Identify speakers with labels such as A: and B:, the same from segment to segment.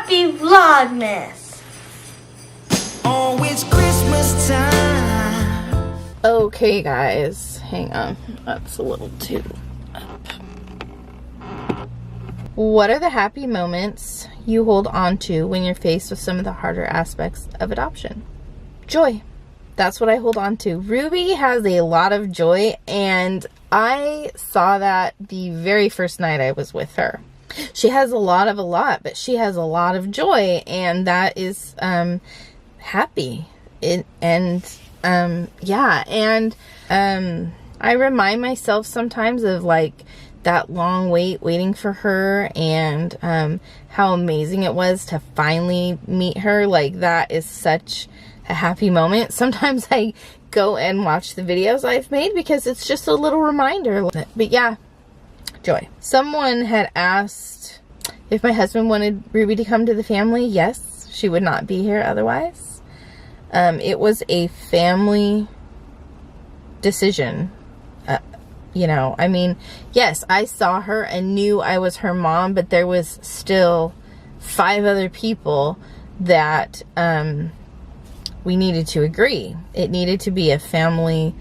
A: Happy Vlogmas!
B: Oh, it's Christmas time.
C: Okay, guys, hang on. That's a little too up. What are the happy moments you hold on to when you're faced with some of the harder aspects of adoption? Joy. That's what I hold on to. Ruby has a lot of joy, and I saw that the very first night I was with her. She has a lot, but she has a lot of joy, and that is happy. I remind myself sometimes of like that long waiting for her, and how amazing it was to finally meet her. Like, that is such a happy moment. Sometimes I go and watch the videos I've made because it's just a little reminder. But yeah, joy. Someone had asked if my husband wanted Ruby to come to the family. Yes, she would not be here otherwise. It was a family decision. I mean, yes, I saw her and knew I was her mom, but there was still 5 other people that we needed to agree. It needed to be a family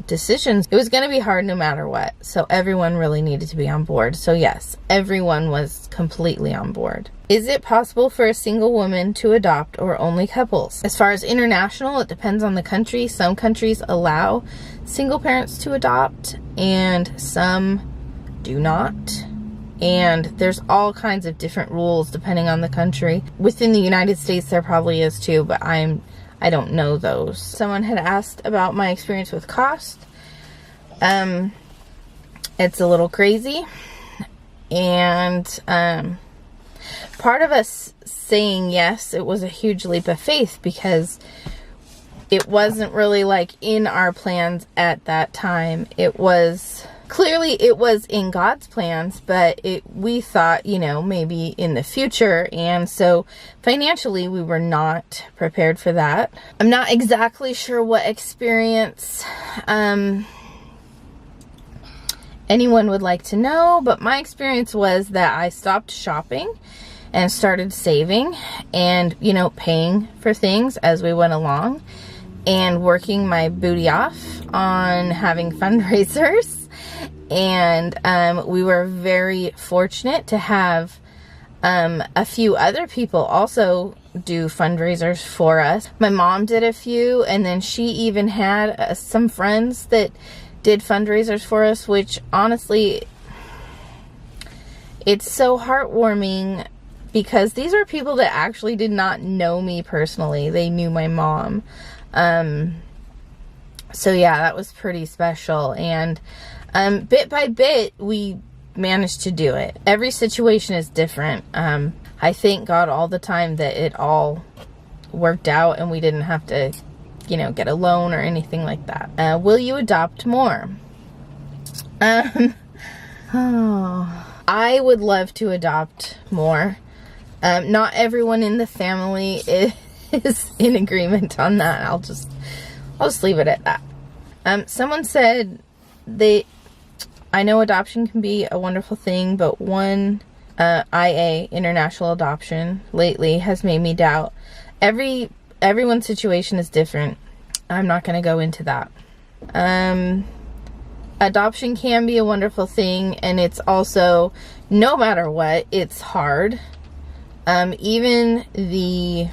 C: decision. It was going to be hard no matter what. So everyone really needed to be on board. So yes, everyone was completely on board. Is it possible for a single woman to adopt, or only couples? As far as international, it depends on the country. Some countries allow single parents to adopt, and some do not. And there's all kinds of different rules depending on the country. Within the United States, there probably is too, but I don't know those. Someone had asked about my experience with cost. It's a little crazy. And part of us saying yes, it was a huge leap of faith, because it wasn't really like in our plans at that time. It was clearly in God's plans, but we thought, maybe in the future. And so financially, we were not prepared for that. I'm not exactly sure what experience anyone would like to know, but my experience was that I stopped shopping and started saving and, paying for things as we went along, and working my booty off on having fundraisers. And we were very fortunate to have a few other people also do fundraisers for us. My mom did a few, and then she even had some friends that did fundraisers for us, which honestly, it's so heartwarming, because these are people that actually did not know me personally. They knew my mom. So yeah, that was pretty special. And bit by bit, we managed to do it. Every situation is different. I thank God all the time that it all worked out and we didn't have to, get a loan or anything like that. Will you adopt more? I would love to adopt more. Not everyone in the family is in agreement on that. I'll just leave it at that. Someone said I know adoption can be a wonderful thing, but one IA, international adoption, lately has made me doubt. Everyone's situation is different. I'm not going to go into that. Adoption can be a wonderful thing, and it's also, no matter what, it's hard. Even the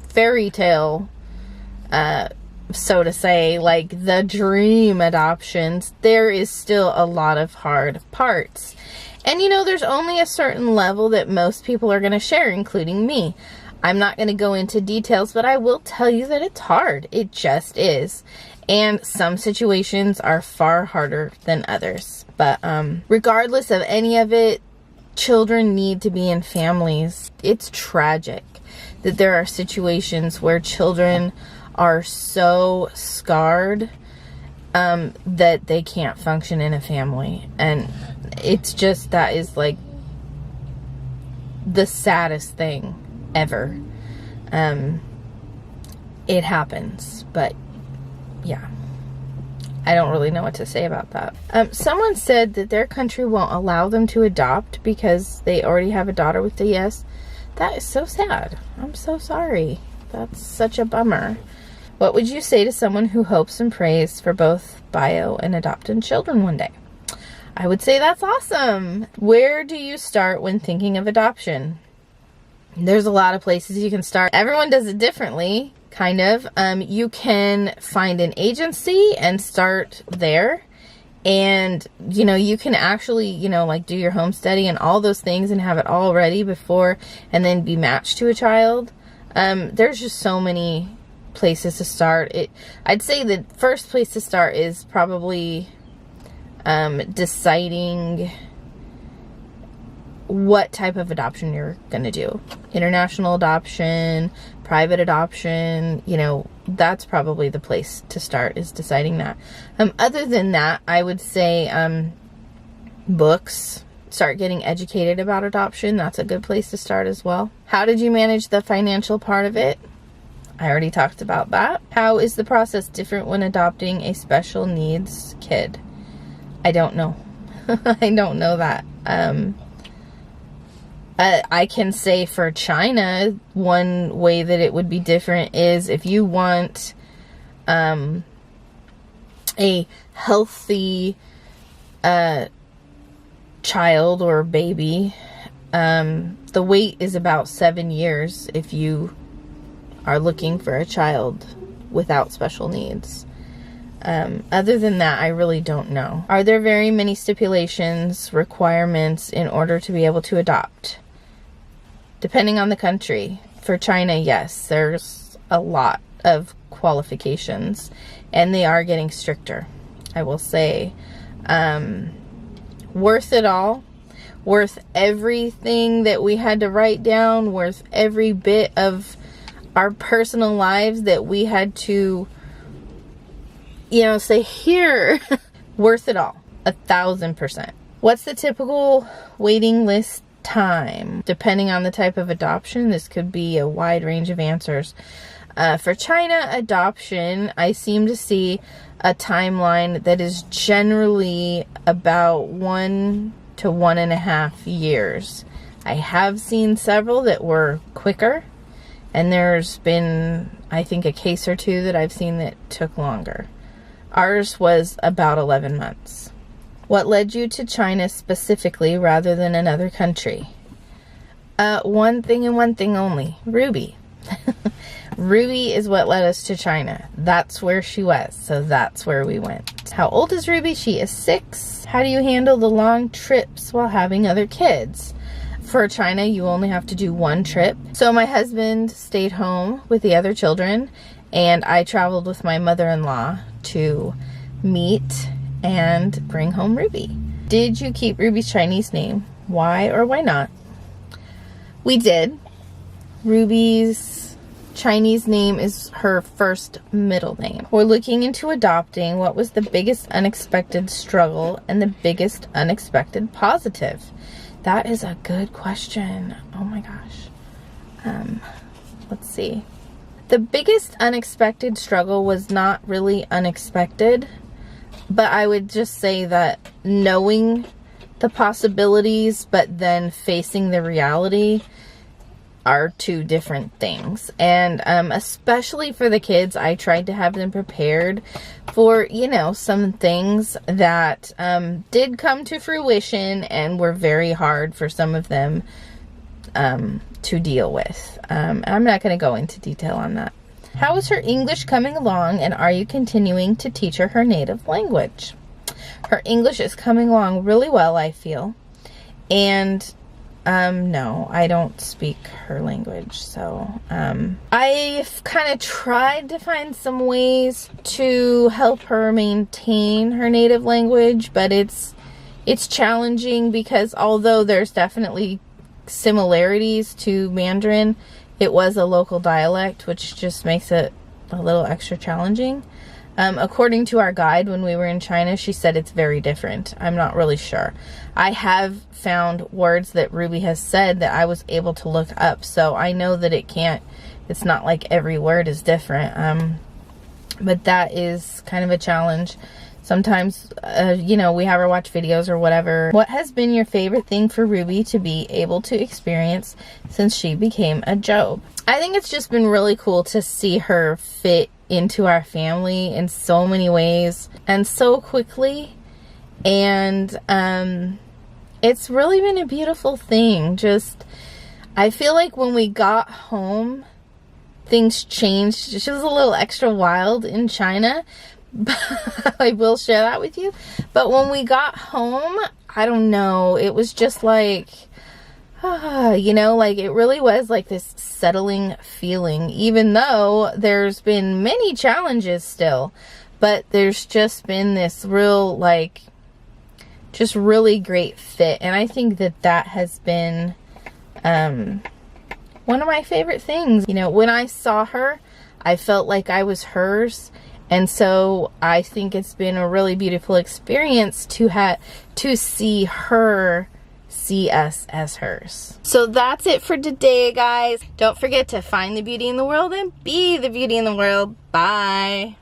C: fairy tale, so to say, like the dream adoptions, there is still a lot of hard parts. And there's only a certain level that most people are going to share, including me. I'm not going to go into details, but I will tell you that it's hard. It just is. And some situations are far harder than others. But regardless of any of it, children need to be in families. It's tragic that there are situations where children are so scarred that they can't function in a family. And it's just, that is like the saddest thing ever. It happens, but yeah, I don't really know what to say about that. Someone said that their country won't allow them to adopt because they already have a daughter with the yes. That is so sad. I'm so sorry. That's such a bummer. What would you say to someone who hopes and prays for both bio and adopted children one day? I would say that's awesome. Where do you start when thinking of adoption? There's a lot of places you can start. Everyone does it differently, kind of. You can find an agency and start there. And, you know, you can actually, you know, like do your home study and all those things and have it all ready before and then be matched to a child. There's just so many places to start. I'd say the first place to start is probably deciding what type of adoption you're going to do. International adoption, private adoption, you know, that's probably the place to start, is deciding that. Other than that, I would say books. Start getting educated about adoption. That's a good place to start as well. How did you manage the financial part of it? I already talked about that. How is the process different when adopting a special needs kid? I don't know. I don't know that. I can say for China, one way that it would be different is if you want a healthy child or baby, the wait is about 7 years if you are looking for a child without special needs. Other than that, I really don't know. Are there very many stipulations, requirements in order to be able to adopt? Depending on the country. For China, yes, there's a lot of qualifications, and they are getting stricter, I will say. Worth it all. Worth everything that we had to write down. Worth every bit of our personal lives that we had to, you know, say here. Worth it all. 1,000%. What's the typical waiting list time? Depending on the type of adoption, this could be a wide range of answers. For China adoption, I seem to see a timeline that is generally about 1 to 1.5 years. I have seen several that were quicker, and there's been, I think, a case or two that I've seen that took longer. Ours was about 11 months. What led you to China specifically rather than another country? One thing and one thing only. Ruby. Ruby is what led us to China. That's where she was, so that's where we went. How old is Ruby? She is 6. How do you handle the long trips while having other kids? For China, you only have to do 1 trip. So my husband stayed home with the other children, and I traveled with my mother-in-law to meet and bring home Ruby. Did you keep Ruby's Chinese name? Why or why not? We did. Ruby's Chinese name is her first middle name. We're looking into adopting. What was the biggest unexpected struggle and the biggest unexpected positive? That is a good question. Oh my gosh. Let's see. The biggest unexpected struggle was not really unexpected, but I would just say that knowing the possibilities but then facing the reality are 2 different things. And especially for the kids, I tried to have them prepared for, you know, some things that did come to fruition and were very hard for some of them to deal with. I'm not going to go into detail on that. How is her English coming along, and are you continuing to teach her her native language? Her English is coming along really well, I feel. And no, I don't speak her language. So I've kind of tried to find some ways to help her maintain her native language, but it's challenging because although there's definitely similarities to Mandarin, it was a local dialect, which just makes it a little extra challenging. According to our guide, when we were in China, she said it's very different. I'm not really sure. I have found words that Ruby has said that I was able to look up, so I know that it's not like every word is different. But that is kind of a challenge Sometimes, you know, we have her watch videos or whatever. What has been your favorite thing for Ruby to be able to experience since she became a Job? I think it's just been really cool to see her fit into our family in so many ways and so quickly. And it's really been a beautiful thing. Just, I feel like when we got home, things changed. She was a little extra wild in China. I will share that with you. But when we got home, I don't know, it was just like, you know, like it really was like this settling feeling, even though there's been many challenges still, but there's just been this real, like, just really great fit. And I think that that has been one of my favorite things. You know, when I saw her, I felt like I was hers. And so I think it's been a really beautiful experience to see her see us as hers. So that's it for today, guys. Don't forget to find the beauty in the world and be the beauty in the world. Bye.